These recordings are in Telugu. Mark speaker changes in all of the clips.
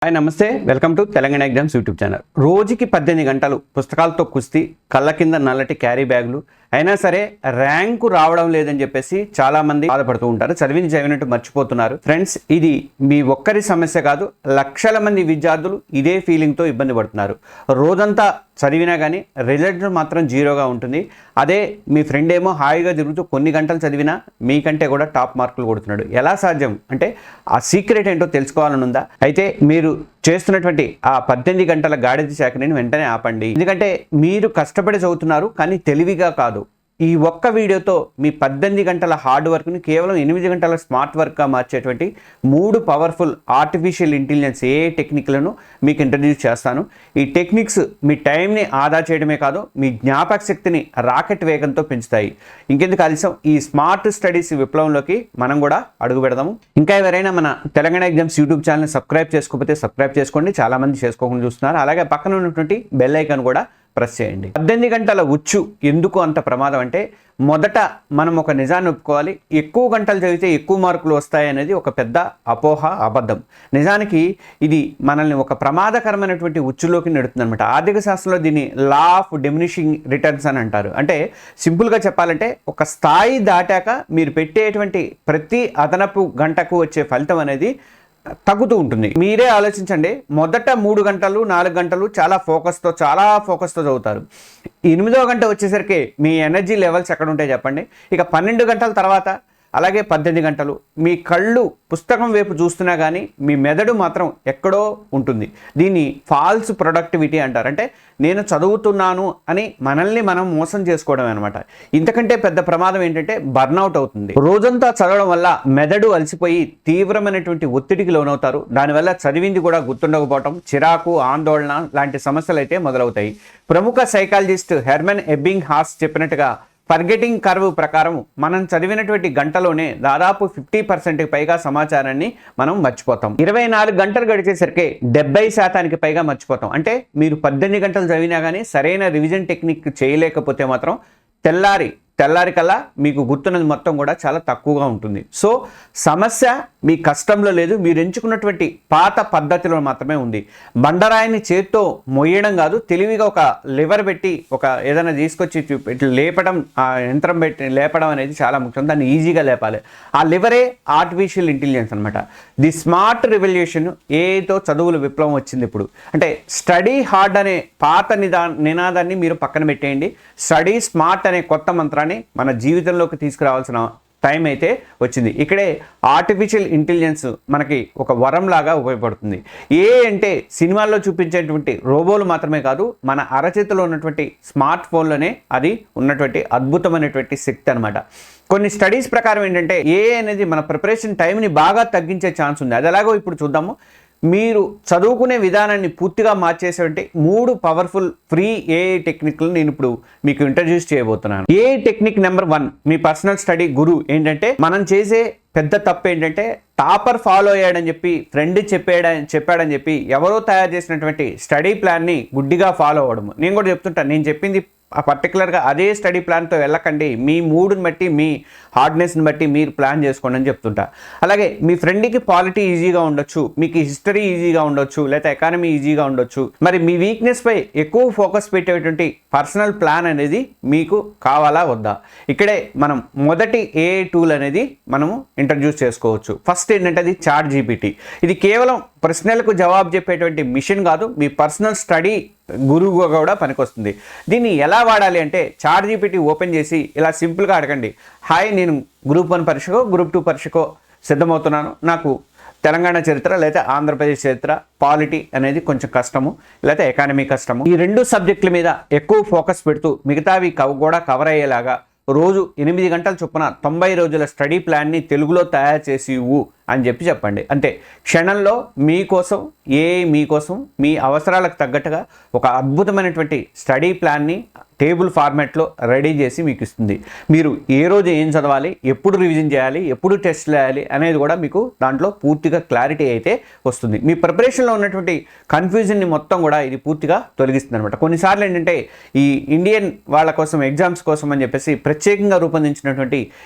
Speaker 1: హాయ్ నమస్తే, welcome to Telangana exams YouTube channel. రోజుకి 18 గంటలు పుస్తకాలతో కుస్తీ, కళ్ళ కింద నల్లటి క్యారీ బ్యాగులు అయినా సరే ర్యాంకు రావడం లేదని చెప్పేసి చాలామంది బాధపడుతూ ఉంటారు. చదివినట్టు మర్చిపోతున్నారు. ఫ్రెండ్స్, ఇది మీ ఒక్కరి సమస్య కాదు, లక్షల మంది విద్యార్థులు ఇదే ఫీలింగ్తో ఇబ్బంది పడుతున్నారు. రోజంతా చదివినా కానీ రిజల్ట్ మాత్రం జీరోగా ఉంటుంది. అదే మీ ఫ్రెండ్ ఏమో హాయిగా తిరుగుతూ కొన్ని గంటలు చదివినా మీకంటే కూడా టాప్ మార్కులు కొడుతున్నాడు. ఎలా సాధ్యం అంటే ఆ సీక్రెట్ ఏంటో తెలుసుకోవాలని ఉందా? అయితే మీరు చేస్తున్నటువంటి ఆ 18 గంటల గాడిద శాఖని వెంటనే ఆపండి. ఎందుకంటే మీరు కష్టపడి చదువుతున్నారు, కానీ తెలివిగా కాదు. ఈ ఒక్క వీడియోతో మీ 18 గంటల హార్డ్ వర్క్ని కేవలం 8 గంటల స్మార్ట్ వర్క్గా మార్చేటువంటి 3 పవర్ఫుల్ ఆర్టిఫిషియల్ ఇంటెలిజెన్స్ ఏ టెక్నిక్లను మీకు ఇంట్రడ్యూస్ చేస్తాను. ఈ టెక్నిక్స్ మీ టైంని ఆదా చేయడమే కాదు, మీ జ్ఞాపక శక్తిని రాకెట్ వేగంతో పెంచుతాయి. ఇంకెందుకు ఆలస్యం, ఈ స్మార్ట్ స్టడీస్ విప్లవంలోకి మనం కూడా అడుగు పెడదాము. ఇంకా ఎవరైనా మన తెలంగాణ ఎగ్జామ్స్ యూట్యూబ్ ఛానల్ని సబ్స్క్రైబ్ చేసుకోకపోతే సబ్స్క్రైబ్ చేసుకోండి. చాలామంది చేసుకోకుండా చూస్తున్నారు. అలాగే పక్కన ఉన్నటువంటి బెల్ ఐకాన్ కూడా ప్రెస్ చేయండి. 18 గంటల ఉచ్చు ఎందుకు అంత ప్రమాదం అంటే, మొదట మనం ఒక నిజాన్ని ఒప్పుకోవాలి. ఎక్కువ గంటలు చదివితే ఎక్కువ మార్కులు వస్తాయనేది ఒక పెద్ద అపోహ, అబద్ధం. నిజానికి ఇది మనల్ని ఒక ప్రమాదకరమైనటువంటి ఉచ్చులోకి నెడుతుంది అనమాట. ఆర్థిక శాస్త్రంలో దీన్ని లా ఆఫ్ డిమినిషింగ్ రిటర్న్స్ అని అంటారు. అంటే సింపుల్గా చెప్పాలంటే, ఒక స్థాయి దాటాక మీరు పెట్టేటువంటి ప్రతి అదనపు గంటకు వచ్చే ఫలితం అనేది తగ్గుతూ ఉంటుంది. మీరే ఆలోచించండి, మొదట 3 గంటలు 4 గంటలు చాలా ఫోకస్తో చదువుతారు. 8వ గంట వచ్చేసరికి మీ ఎనర్జీ లెవెల్స్ ఎక్కడ ఉంటాయి చెప్పండి. ఇక 12 గంటల తర్వాత, అలాగే 18 గంటలు మీ కళ్ళు పుస్తకం వైపు చూస్తున్నా కానీ మీ మెదడు మాత్రం ఎక్కడో ఉంటుంది. దీన్ని ఫాల్స్ ప్రొడక్టివిటీ అంటారు. అంటే నేను చదువుతున్నాను అని మనల్ని మనం మోసం చేసుకోవడం అనమాట. ఇంతకంటే పెద్ద ప్రమాదం ఏంటంటే బర్న్అవుట్ అవుతుంది. రోజంతా చదవడం వల్ల మెదడు అలసిపోయి తీవ్రమైనటువంటి ఒత్తిడికి లోనవుతారు. దానివల్ల చదివింది కూడా గుర్తుండకపోవటం, చిరాకు, ఆందోళన లాంటి సమస్యలు అయితే మొదలవుతాయి. ప్రముఖ సైకాలజిస్ట్ హెర్మన్ ఎబ్బింగ్హాస్ చెప్పినట్టుగా ఫర్గెటింగ్ కర్వ్ ప్రకారం మనం చదివినటువంటి గంటలోనే దాదాపు 50% పైగా సమాచారాన్ని మనం మర్చిపోతాం. 24 గంటలు గడిచేసరికి 70% పైగా మర్చిపోతాం. అంటే మీరు 18 గంటలు చదివినా కానీ సరైన రివిజన్ టెక్నిక్ చేయలేకపోతే మాత్రం తెల్లారి కల్లా మీకు గుర్తున్నది మొత్తం కూడా చాలా తక్కువగా ఉంటుంది. సో సమస్య మీ కష్టంలో లేదు, మీరు ఎంచుకున్నటువంటి పాత పద్ధతిలో మాత్రమే ఉంది. బండరాయిని చేత్తో మొయ్యడం కాదు, తెలివిగా ఒక లివర్ పెట్టి ఒక ఏదైనా తీసుకొచ్చి లేపడం, ఆ యంత్రం పెట్టి లేపడం అనేది చాలా ముఖ్యం. దాన్ని ఈజీగా లేపాలి. ఆ లివరే ఆర్టిఫిషియల్ ఇంటెలిజెన్స్ అనమాట. ది స్మార్ట్ రెవల్యూషన్ ఏతో చదువుల విప్లవం వచ్చింది ఇప్పుడు. అంటే స్టడీ హార్డ్ అనే పాత నినాదాన్ని మీరు పక్కన పెట్టేయండి. స్టడీ స్మార్ట్ అనే కొత్త మంత్రాన్ని మన జీవితంలోకి తీసుకురావాల్సిన టైం అయితే వచ్చింది. ఇక్కడే ఆర్టిఫిషియల్ ఇంటెలిజెన్స్ మనకి ఒక వరం లాగా ఉపయోగపడుతుంది. అంటే సినిమాల్లో చూపించేటువంటి రోబోలు మాత్రమే కాదు, మన అరచేతిలో ఉన్నటువంటి స్మార్ట్ ఫోన్లోనే అది ఉన్నటువంటి అద్భుతమైనటువంటి శక్తి అనమాట. కొన్ని స్టడీస్ ప్రకారం ఏంటంటే అనేది మన ప్రిపరేషన్ టైంని బాగా తగ్గించే ఛాన్స్ ఉంది. అది ఎలాగో ఇప్పుడు చూద్దాము. మీరు చదువుకునే విధానాన్ని పూర్తిగా మార్చేసేటువంటి 3 పవర్ఫుల్ ఫ్రీ ఏఐ టెక్నిక్లు నేను ఇప్పుడు మీకు ఇంట్రడ్యూస్ చేయబోతున్నాను. ఏఐ టెక్నిక్ నెంబర్ 1, మీ పర్సనల్ స్టడీ గురు ఏంటంటే, మనం చేసే పెద్ద తప్పు ఏంటంటే టాపర్ ఫాలో అయ్యాడని చెప్పి, ఫ్రెండ్ చెప్పాడని చెప్పి ఎవరో తయారు చేసినటువంటి స్టడీ ప్లాన్ని గుడ్డిగా ఫాలో అవ్వడం. నేను కూడా చెప్తుంటాను, నేను చెప్పింది పర్టికులర్గా అదే స్టడీ ప్లాన్తో వెళ్ళకండి. మీ మూడ్ని బట్టి, మీ హార్డ్నెస్ని బట్టి మీరు ప్లాన్ చేసుకోండి అని చెప్తుంటా. అలాగే మీ ఫ్రెండ్కి పాలిటీ ఈజీగా ఉండొచ్చు, మీకు హిస్టరీ ఈజీగా ఉండొచ్చు, లేదా ఎకానమీ ఈజీగా ఉండొచ్చు. మరి మీ వీక్నెస్పై ఎక్కువ ఫోకస్ పెట్టేటువంటి పర్సనల్ ప్లాన్ అనేది మీకు కావాలా వద్దా? ఇక్కడే మనం మొదటి ఏఐ టూల్ అనేది మనము ఇంట్రడ్యూస్ చేసుకోవచ్చు. ఫస్ట్ ఏంటంటే అది చాట్ జీపీటీ. ఇది కేవలం ప్రశ్నలకు జవాబు చెప్పేటువంటి మిషన్ కాదు, మీ పర్సనల్ స్టడీ గురువుగా కూడా పనికొస్తుంది. దీన్ని ఎలా వాడాలి అంటే, చాట్ జీపీటీ ఓపెన్ చేసి ఇలా సింపుల్గా అడగండి, హాయ్, నేను గ్రూప్ 1 పరీక్షకో గ్రూప్ 2 పరీక్షకో సిద్ధమవుతున్నాను. నాకు తెలంగాణ చరిత్ర లేదా ఆంధ్రప్రదేశ్ చరిత్ర, పాలిటీ అనేది కొంచెం కష్టము, లేదా ఎకానమీ కష్టము. ఈ 2 సబ్జెక్టుల మీద ఎక్కువ ఫోకస్ పెడుతూ మిగతావి కూడా కవర్ అయ్యేలాగా రోజు 8 గంటల చొప్పున 90 రోజుల స్టడీ ప్లాన్ని తెలుగులో తయారు చేసి ఇవ్వు అని చెప్పండి. అంతే, క్షణంలో మీకోసం మీకోసం మీ అవసరాలకు తగ్గట్టుగా ఒక అద్భుతమైనటువంటి స్టడీ ప్లాన్ని టేబుల్ ఫార్మాట్లో రెడీ చేసి మీకు ఇస్తుంది. మీరు ఏ రోజు ఏం చదవాలి, ఎప్పుడు రివిజన్ చేయాలి, ఎప్పుడు టెస్ట్ చేయాలి అనేది కూడా మీకు దాంట్లో పూర్తిగా క్లారిటీ అయితే వస్తుంది. మీ ప్రిపరేషన్లో ఉన్నటువంటి కన్ఫ్యూజన్ని మొత్తం కూడా ఇది పూర్తిగా తొలగిస్తుంది అనమాట. కొన్నిసార్లు ఏంటంటే ఈ ఇండియన్ వాళ్ళ కోసం, ఎగ్జామ్స్ కోసం అని చెప్పేసి ప్రత్యేకంగా రూపొందించినటువంటి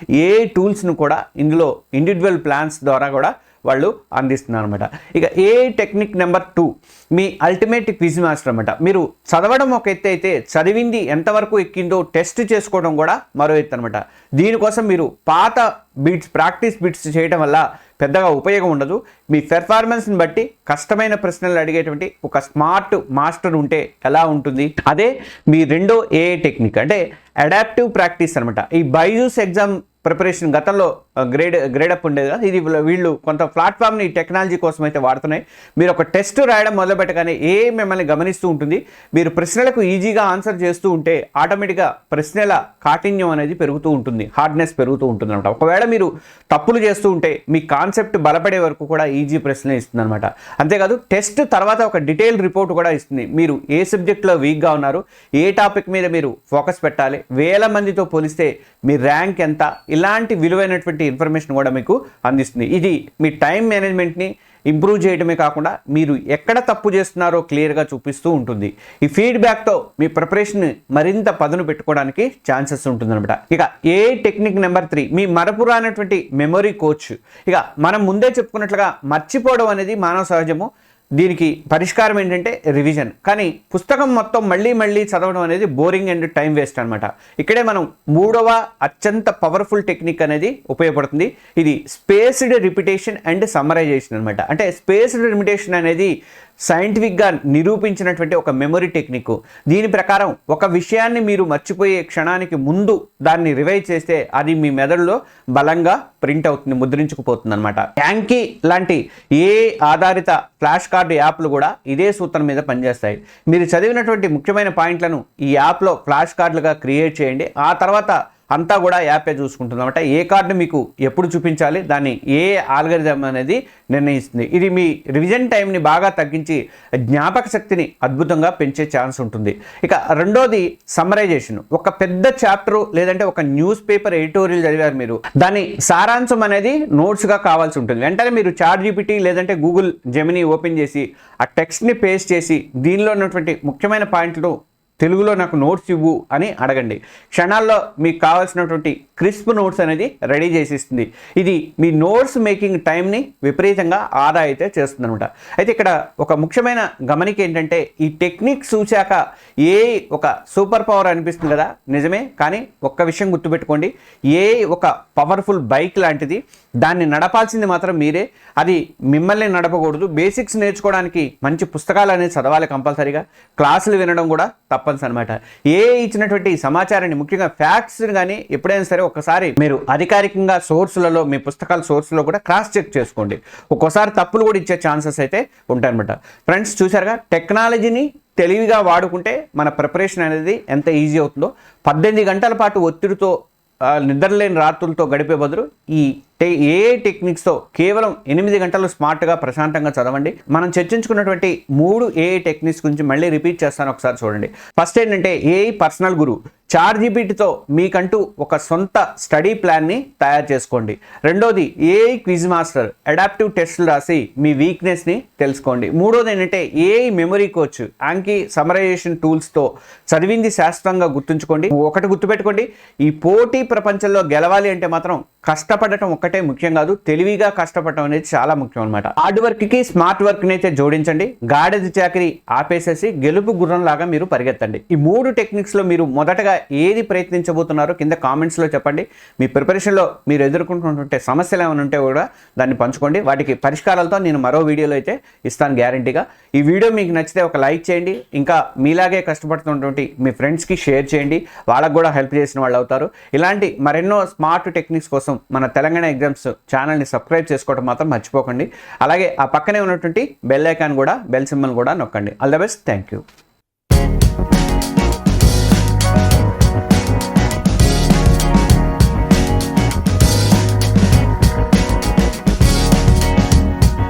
Speaker 1: ఏ టూల్స్ను కూడా ఇందులో ఇండివిజువల్ ప్లాన్స్ ద్వారా కూడా వాళ్ళు అందిస్తున్నారు అనమాట. ఇక ఏఐ టెక్నిక్ నెంబర్ 2 మీ అల్టిమేట్ క్విజ్ మాస్టర్ అనమాట. మీరు చదవడం ఒక ఎత్తు అయితే చదివింది ఎంతవరకు ఎక్కిందో టెస్ట్ చేసుకోవడం కూడా మరో ఎత్తు అనమాట. దీనికోసం మీరు పాత ప్రాక్టీస్ బిట్స్ చేయడం వల్ల పెద్దగా ఉపయోగం ఉండదు. మీ పెర్ఫార్మెన్స్ని బట్టి కష్టమైన ప్రశ్నలు అడిగేటువంటి ఒక స్మార్ట్ మాస్టర్ ఉంటే ఎలా ఉంటుంది? అదే మీ రెండో ఏఐ టెక్నిక్ అంటే అడాప్టివ్ ప్రాక్టీస్ అనమాట. ఈ బైజూస్ ఎగ్జామ్ ప్రిపరేషన్ గతంలో గ్రేడప్ ఉండేది కదా, ఇది వీళ్ళు కొంత ప్లాట్ఫామ్ని టెక్నాలజీ కోసం అయితే వాడుతున్నాయి. మీరు ఒక టెస్ట్ రాయడం మొదలుపెట్టగానే మిమ్మల్ని గమనిస్తూ ఉంటుంది. మీరు ప్రశ్నలకు ఈజీగా ఆన్సర్ చేస్తూ ఉంటే ఆటోమేటిక్గా ప్రశ్నల కాఠిన్యం అనేది పెరుగుతూ ఉంటుంది, హార్డ్నెస్ పెరుగుతూ ఉంటుంది అనమాట. ఒకవేళ మీరు తప్పులు చేస్తూ ఉంటే మీ కాన్సెప్ట్ బలపడే వరకు కూడా ఈజీ ప్రశ్న ఇస్తుంది అనమాట. అంతేకాదు టెస్ట్ తర్వాత ఒక డీటెయిల్ రిపోర్ట్ కూడా ఇస్తుంది. మీరు ఏ సబ్జెక్ట్లో వీక్గా ఉన్నారు, ఏ టాపిక్ మీద మీరు ఫోకస్ పెట్టాలి, వేల మందితో పోలిస్తే మీ ర్యాంక్ ఎంత, ఇలాంటి విలువైనటువంటి ఇన్ఫర్మేషన్ కూడా మీకు అందిస్తుంది. ఇది మీ టైం మేనేజ్మెంట్ని ఇంప్రూవ్ చేయడమే కాకుండా మీరు ఎక్కడ తప్పు చేస్తున్నారో క్లియర్గా చూపిస్తూ ఉంటుంది. ఈ ఫీడ్బ్యాక్తో మీ ప్రిపరేషన్ మరింత పదును పెట్టుకోవడానికి ఛాన్సెస్ ఉంటుందన్నమాట. ఇక ఏ టెక్నిక్ నెంబర్ 3 మీ మరపురానటువంటి మెమొరీ కోచ్. ఇక మనం ముందే చెప్పుకున్నట్లుగా మర్చిపోవడం అనేది మానవ సహజము. దీనికి పరిష్కారం ఏంటంటే రివిజన్. కానీ పుస్తకం మొత్తం మళ్ళీ చదవడం అనేది బోరింగ్ అండ్ టైం వేస్ట్ అనమాట. ఇక్కడే మనం మూడవ అత్యంత పవర్ఫుల్ టెక్నిక్ అనేది ఉపయోగపడుతుంది. ఇది స్పేస్డ్ రిపిటేషన్ అండ్ సమ్మరైజేషన్ అనమాట. అంటే స్పేస్డ్ రిపిటేషన్ అనేది సైంటిఫిక్గా నిరూపించినటువంటి ఒక మెమొరీ టెక్నిక్. దీని ప్రకారం ఒక విషయాన్ని మీరు మర్చిపోయే క్షణానికి ముందు దాన్ని రివైజ్ చేస్తే అది మీ మెదడులో బలంగా ప్రింట్ అవుతుంది, ముద్రించుకుపోతుంది అనమాట. యాంకీ లాంటి ఏ ఆధారిత ఫ్లాష్ కార్డు యాప్లు కూడా ఇదే సూత్రం మీద పనిచేస్తాయి. మీరు చదివినటువంటి ముఖ్యమైన పాయింట్లను ఈ యాప్లో ఫ్లాష్ కార్డులుగా క్రియేట్ చేయండి. ఆ తర్వాత అంతా కూడా యాపే చూసుకుంటుంది అనమాట. ఏ కార్డు మీకు ఎప్పుడు చూపించాలి, దాన్ని ఏ ఆల్గరిథం అనేది నిర్ణయిస్తుంది. ఇది మీ రివిజన్ టైంని బాగా తగ్గించి జ్ఞాపక శక్తిని అద్భుతంగా పెంచే ఛాన్స్ ఉంటుంది. ఇక రెండోది సమ్మరైజేషన్. ఒక పెద్ద చాప్టర్ లేదంటే ఒక న్యూస్ పేపర్ ఎడిటోరియల్ చదివారు మీరు, దాని సారాంశం అనేది నోట్స్గా కావాల్సి ఉంటుంది. వెంటనే మీరు ChatGPT లేదంటే గూగుల్ జెమినీ ఓపెన్ చేసి ఆ టెక్స్ట్ని పేస్ట్ చేసి దీనిలో ఉన్నటువంటి ముఖ్యమైన పాయింట్లు తెలుగులో నాకు నోట్స్ ఇవ్వు అని అడగండి. క్షణాల్లో మీకు కావాల్సినటువంటి క్రిస్ప్ నోట్స్ అనేది రెడీ చేసిస్తుంది. ఇది మీ నోట్స్ మేకింగ్ టైంని విపరీతంగా ఆదా అయితే చేస్తుంది అనమాట. అయితే ఇక్కడ ఒక ముఖ్యమైన గమనిక ఏంటంటే ఈ టెక్నిక్ చూశాక ఒక సూపర్ పవర్ అనిపిస్తుంది కదా, నిజమే. కానీ ఒక్క విషయం గుర్తుపెట్టుకోండి, ఒక పవర్ఫుల్ బైక్ లాంటిది. దాన్ని నడపాల్సింది మాత్రం మీరే, అది మిమ్మల్ని నడపకూడదు. బేసిక్స్ నేర్చుకోవడానికి మంచి పుస్తకాలు అనేది చదవాలి కంపల్సరీగా, క్లాసులు వినడం కూడా తప్పనిసరి అనమాట. ఇచ్చినటువంటి సమాచారాన్ని ముఖ్యంగా ఫ్యాక్ట్స్ని కానీ ఎప్పుడైనా సరే ఒకసారి మీరు అధికారికంగా సోర్సులలో మీ పుస్తకాల సోర్సులో కూడా క్రాస్ చెక్ చేసుకోండి. ఒక్కోసారి తప్పులు కూడా ఇచ్చే ఛాన్సెస్ అయితే ఉంటాయన్నమాట. ఫ్రెండ్స్ చూసారుగా, టెక్నాలజీని తెలివిగా వాడుకుంటే మన ప్రిపరేషన్ అనేది ఎంత ఈజీ అవుతుందో. 18 గంటల పాటు ఒత్తిడితో నిద్రలేని రాత్రులతో గడిపే బదులు ఈ ఏఐ టెక్నిక్స్తో కేవలం 8 గంటలు స్మార్ట్గా ప్రశాంతంగా చదవండి. మనం చర్చించుకున్నటువంటి 3 ఏఐ టెక్నిక్స్ గురించి మళ్ళీ రిపీట్ చేస్తాను, ఒకసారి చూడండి. ఫస్ట్ ఏంటంటే ఏఐ పర్సనల్ గురువు. ChatGPTతో మీకంటూ ఒక సొంత స్టడీ ప్లాన్ని తయారు చేసుకోండి. రెండోది ఏఐ క్విజ్ మాస్టర్. అడాప్టివ్ టెస్టులు రాసి మీ వీక్నెస్ని తెలుసుకోండి. మూడోది ఏంటంటే AI memory coach. Anki summarization టూల్స్తో చదివింది శాస్త్రంగా గుర్తుంచుకోండి. ఒకటి గుర్తుపెట్టుకోండి, ఈ పోటీ ప్రపంచంలో గెలవాలి అంటే మాత్రం కష్టపడటం ఒక్కటే ముఖ్యం కాదు, తెలివిగా కష్టపడటం అనేది చాలా ముఖ్యం అనమాట. హార్డ్ వర్క్కి స్మార్ట్ వర్క్ని అయితే జోడించండి. గాడిద చాకరీ ఆపేసేసి గెలుపు గుర్రం లాగా మీరు పరిగెత్తండి. ఈ 3 టెక్నిక్స్లో మీరు మొదటగా ఏది ప్రయత్నించబోతున్నారో కింద కామెంట్స్లో చెప్పండి. మీ ప్రిపరేషన్లో మీరు ఎదుర్కొంటున్నటువంటి సమస్యలు ఏమైనా ఉంటే కూడా దాన్ని పంచుకోండి. వాటికి పరిష్కారాలతో నేను మరో వీడియోలో అయితే ఇస్తాను గ్యారంటీగా. ఈ వీడియో మీకు నచ్చితే ఒక లైక్ చేయండి. ఇంకా మీలాగే కష్టపడుతున్నటువంటి మీ ఫ్రెండ్స్కి షేర్ చేయండి, వాళ్ళకు కూడా హెల్ప్ చేసిన వాళ్ళు అవుతారు. ఇలాంటి మరెన్నో స్మార్ట్ టెక్నిక్స్ కోసం మన తెలంగాణ ఎగ్జామ్స్ ఛానల్ని సబ్స్క్రైబ్ చేసుకోవడం మాత్రం మర్చిపోకండి. అలాగే ఆ పక్కనే ఉన్నటువంటి బెల్ ఐకాన్ కూడా, బెల్ సింబల్ కూడా నొక్కండి. All the best. Thank you.